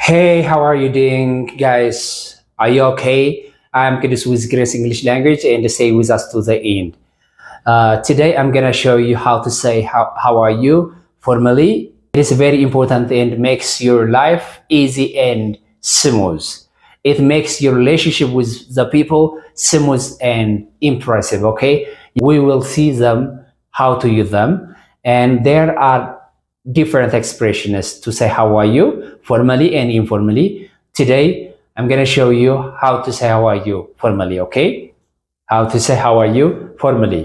Hey, how are you doing, guys? Are you okay? I'm Kidus with Grace English Language and stay with us to the end. Today, I'm gonna show you how to say how are you formally. It is very important and makes your life easy and smooth. It makes your relationship with the people smooth and impressive. Okay, we will see them how to use them, and there are different expressions to say how are you formally and informally. Today I'm going to show you how to say how are you formally. Okay, how to say how are you formally.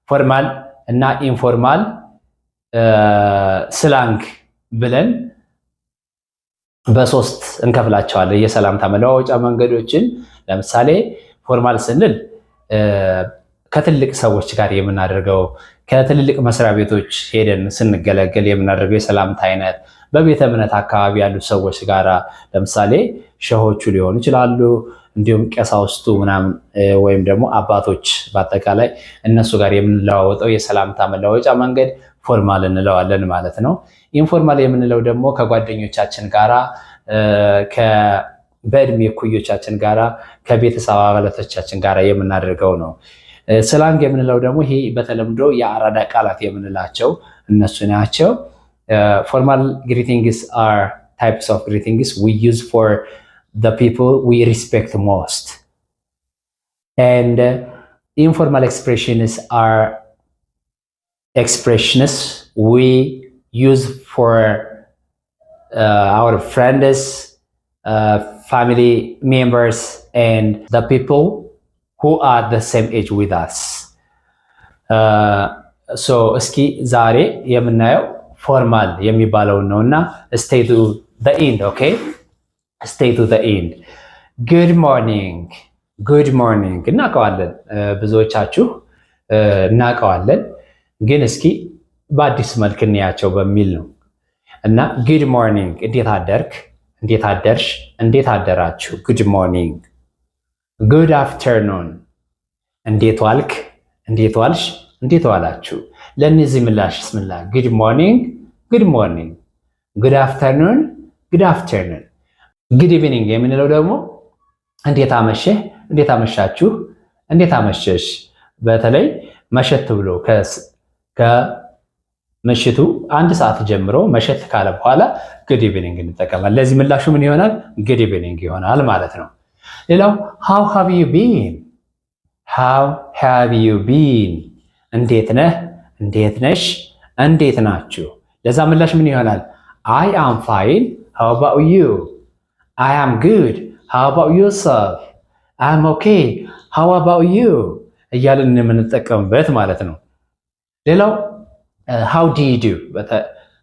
ፎርማል እና ኢንፎርማል ስላንግ ብለን በሶስት እንከፍላቸዋለን የሰላምታ መለዋወጫ መንገዶችን። ለምሳሌ ፎርማል ስንል ከትልቅ ሰዎች ጋር የምናደርገው ከትልልቅ መስሪያ ቤቶች ሄደን ስንገለገል የምናደርገው የሰላምታ አይነት፣ በቤተ እምነት አካባቢ ያሉ ሰዎች ጋር ለምሳሌ ሸሆቹ ሊሆኑ ይችላሉ፣ እንዲሁም ቀሳውስቱ ምናምን ወይም ደግሞ አባቶች በአጠቃላይ እነሱ ጋር የምንለዋወጠው የሰላምታ መለዋወጫ መንገድ ፎርማል እንለዋለን ማለት ነው። ኢንፎርማል የምንለው ደግሞ ከጓደኞቻችን ጋራ በእድሜ እኩዮቻችን ጋራ ከቤተሰብ አባላቶቻችን ጋራ የምናደርገው ነው። ስላንግ የምንለው ደግሞ ይሄ በተለምዶ የአራዳ ቃላት የምንላቸው እነሱ ናቸው። ፎርማል ግሪቲንግስ are types of greetings we use for the people we respect most, and informal expressions are expressions we use for our friends, family members, and the people who are the same age with us. So እስኪ ዛሬ የምናየው ፎርማል የሚባለው ነውና stay to the end. Okay, stay to the end. Good morning እናውቀዋለን፣ ብዙዎቻችሁ እናውቀዋለን፣ ግን እስኪ በአዲስ መልክ እንያቸው በሚል ነው። እና good morning እንዴት አደርክ፣ እንዴት አደርሽ፣ እንዴት አደራችሁ። good morning. Good afternoon እንዴት ዋልክ፣ እንዴት ዋልሽ፣ እንዴት ዋላችሁ። ለእነዚህ ምላሽስ ምን ላይ? good morning, good morning. good afternoon, good afternoon. good evening የምንለው ደግሞ እንዴት አመሸህ፣ እንዴት አመሻችሁ፣ እንዴት አመሸሽ። በተለይ መሸት ብሎ ከምሽቱ 1 ሰዓት ጀምሮ መሸት ካለ በኋላ good evening እንጠቀማለን። ለዚህ ምላሹ ምን ይሆናል? good evening ይሆናል ማለት ነው። ሌላው how have you been? how have you been? እንዴት ነህ፣ እንዴት ነሽ፣ እንዴት ናችሁ። ለዛ ምላሽ ምን ይሆናል? I am fine, how about you? I am good, how about yourself? I am okay, how about you? እያልን የምንጠቀምበት ማለት ነው። ሌላው how do you do?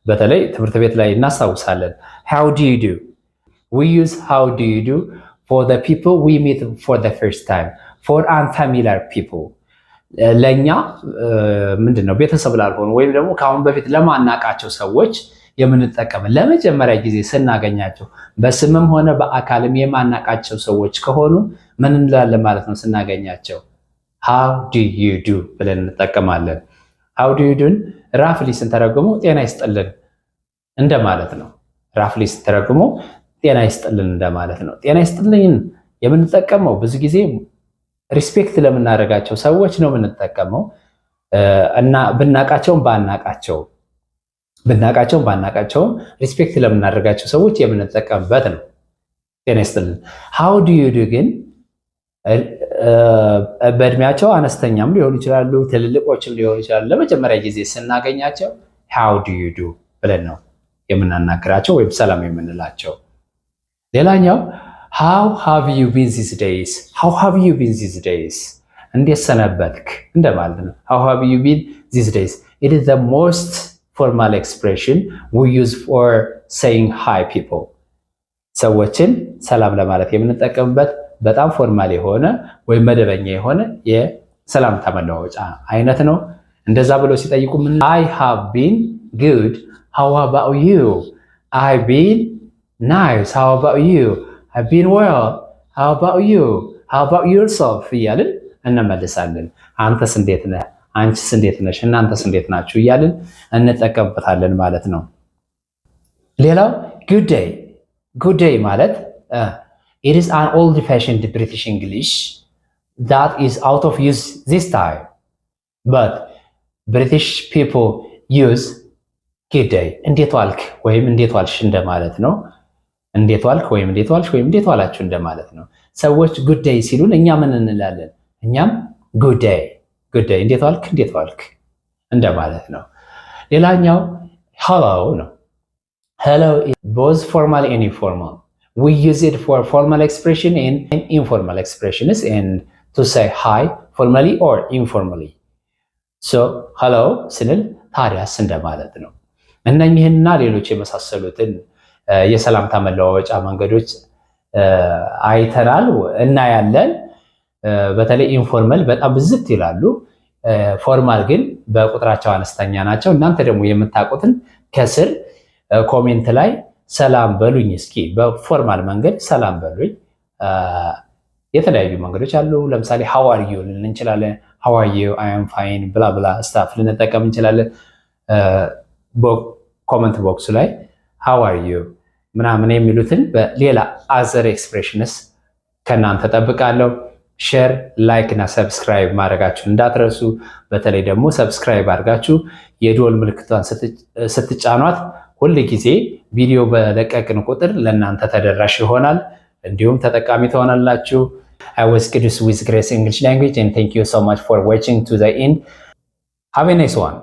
በተለይ ትምህርት ቤት ላይ እናስታውሳለን። how do you do? we use how do you do for the people we meet for the first time, for unfamiliar people. ለኛ ምንድነው ቤተሰብ ላልሆኑ ወይም ደግሞ ከአሁን በፊት ለማናቃቸው ሰዎች የምንጠቀም ለመጀመሪያ ጊዜ ስናገኛቸው በስምም ሆነ በአካልም የማናቃቸው ሰዎች ከሆኑ ምን እንላለን ማለት ነው? ስናገኛቸው how do you do ብለን እንጠቀማለን። how do you do ራፍሊ ስንተረጉሙ ጤና ይስጥልን እንደማለት ነው። ራፍሊ ስንተረጉሙ ጤና ይስጥልን እንደማለት ነው። ጤና ይስጥልን የምንጠቀመው ብዙ ጊዜ ሪስፔክት ለምናደርጋቸው ሰዎች ነው የምንጠቀመው እና ብናቃቸውም ባናቃቸውም ሪስፔክት ለምናደርጋቸው ሰዎች የምንጠቀምበት ነው። ጤና ይስጥልን። how do you do ግን በእድሜያቸው አነስተኛም ሊሆኑ ይችላሉ፣ ትልልቆችም ሊሆኑ ይችላሉ። ለመጀመሪያ ጊዜ ስናገኛቸው how do you do ብለን ነው የምናናግራቸው ወይም ሰላም የምንላቸው። ሌላኛው how have you been these days? how have you been these days? እንዴት ሰነበትክ እንደማለት ነው። how have you been these days? it is the most formal expression we use for saying hi people. ሰዎችን ሰላም ለማለት የምንጠቀምበት በጣም ፎርማል የሆነ ወይም መደበኛ የሆነ የሰላምታ መለዋወጫ አይነት ነው። እንደዛ ብሎ ሲጠይቁ ምን I have been good, how about you? I've been nice, how about you? I've been well, how about you? How about yourself? እያልን እንመልሳለን። አንተስ እንዴት ነህ፣ አንቺስ እንዴት ነሽ፣ እናንተስ እንዴት ናችሁ እያልን እንጠቀምበታለን ማለት ነው። ሌላው good day good day ማለት it is an old fashioned British English that is out of use this time but British people use good day እንዴት ዋልክ ወይም እንዴት ዋልሽ እንደማለት ነው። እንዴት ዋልክ ወይም እንዴት ዋልሽ ወይም እንዴት ዋላችሁ እንደማለት ነው። ሰዎች good day ሲሉን እኛ ምን እንላለን? እኛም good day እንዴት ዋልክ እንዴት ዋልክ እንደማለት ነው። ሌላኛው hello ነው። hello is both formal and informal. We use it for formal expression and informal expressions and to say hi formally or informally. So hello ስንል ታዲያስ እንደማለት ነው። እነኚህና ሌሎች የመሳሰሉትን የሰላምታ መለዋወጫ መንገዶች አይተናል እናያለን። በተለይ ኢንፎርማል በጣም ብዝት ይላሉ። ፎርማል ግን በቁጥራቸው አነስተኛ ናቸው። እናንተ ደግሞ የምታውቁትን ከስር ኮሜንት ላይ ሰላም በሉኝ እስኪ። በፎርማል መንገድ ሰላም በሉኝ። የተለያዩ መንገዶች አሉ። ለምሳሌ ሃው አር ዩ ልንል እንችላለን። ሃው አር ዩ አይ አም ፋይን ብላ ብላ ስታፍ ልንጠቀም እንችላለን። ኮመንት ቦክሱ ላይ ሃው አር ዩ ምናምን የሚሉትን በሌላ አዘር ኤክስፕሬሽንስ ከእናንተ ጠብቃለሁ። ሼር፣ ላይክ እና ሰብስክራይብ ማድረጋችሁን እንዳትረሱ። በተለይ ደግሞ ሰብስክራይብ አድርጋችሁ የደወል ምልክቷን ስትጫኗት ሁል ጊዜ ቪዲዮ በለቀቅን ቁጥር ለእናንተ ተደራሽ ይሆናል፣ እንዲሁም ተጠቃሚ ትሆናላችሁ። I was Kidus with Grace English Language and thank you so much for watching to the end. Have a nice one.